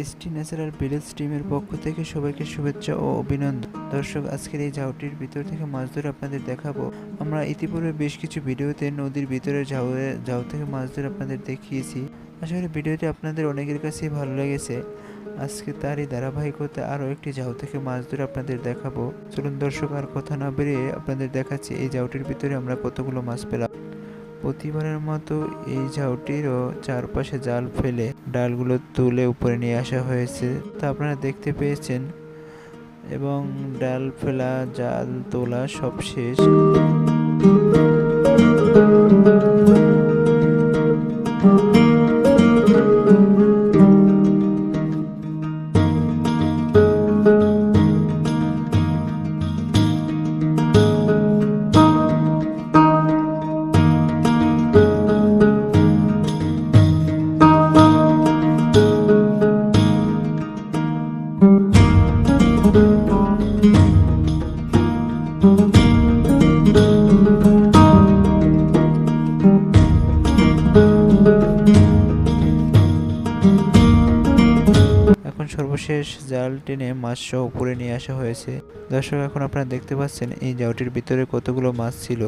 ST natural village টিমের পক্ষ থেকে সবাইকে শুভেচ্ছা ও অভিনন্দন। দর্শক, আজকের এই ঝাউটির ভিতর থেকে মাছ ধরে আপনাদের দেখাবো। আমরা ইতিপূর্বে বেশ কিছু ভিডিওতে নদীর ভিতরে ঝাউ থেকে মাছ ধরে আপনাদের দেখিয়েছি। আশা করি ভিডিওটি আপনাদের অনেকের কাছেই ভালো লেগেছে। আজকে তারই ধারাবাহিকতা আরও একটি ঝাউ থেকে মাছ ধরে আপনাদের দেখাবো। চলুন দর্শক, আর কথা না বেরিয়ে আপনাদের দেখাচ্ছি এই ঝাউটির ভিতরে আমরা কতগুলো মাছ পেলাম। প্রতিবারের মতো এই ঝাউটিরও চারপাশে জাল ফেলে ডালগুলো তুলে উপরে নিয়ে আসা হয়েছে, তা আপনারা দেখতে পেয়েছেন। এবং ডাল ফেলা, জাল তোলা সব শেষ। এখন সর্বশেষ জাল টেনে মাছ সহ উপরে নিয়ে আসা হয়েছে। দর্শক, এখন আপনারা দেখতে পাচ্ছেন এই জাউটির ভিতরে কতগুলো মাছ ছিল।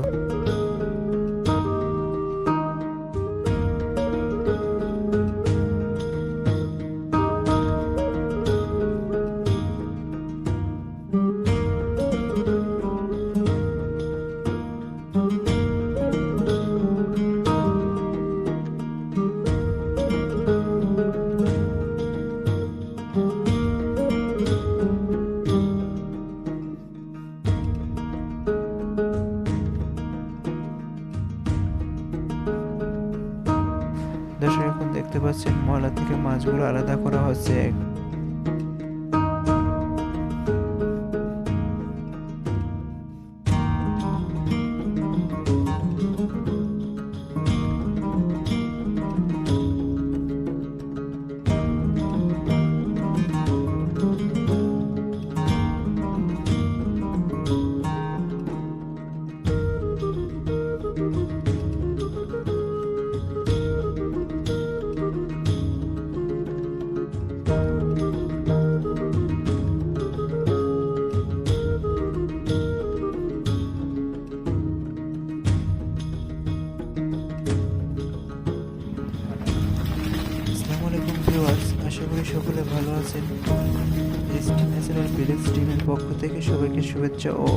দর্শক, এখন দেখতে পাচ্ছেন ময়লা থেকে মাছগুলো আলাদা করা হচ্ছে। আসসালামু আলাইকুম ভিউয়ার্স, আশা করি সকলে ভালো আছেন। এসটি ন্যাচারাল ভিলেজ টিমের পক্ষ থেকে সবাইকে শুভেচ্ছা ও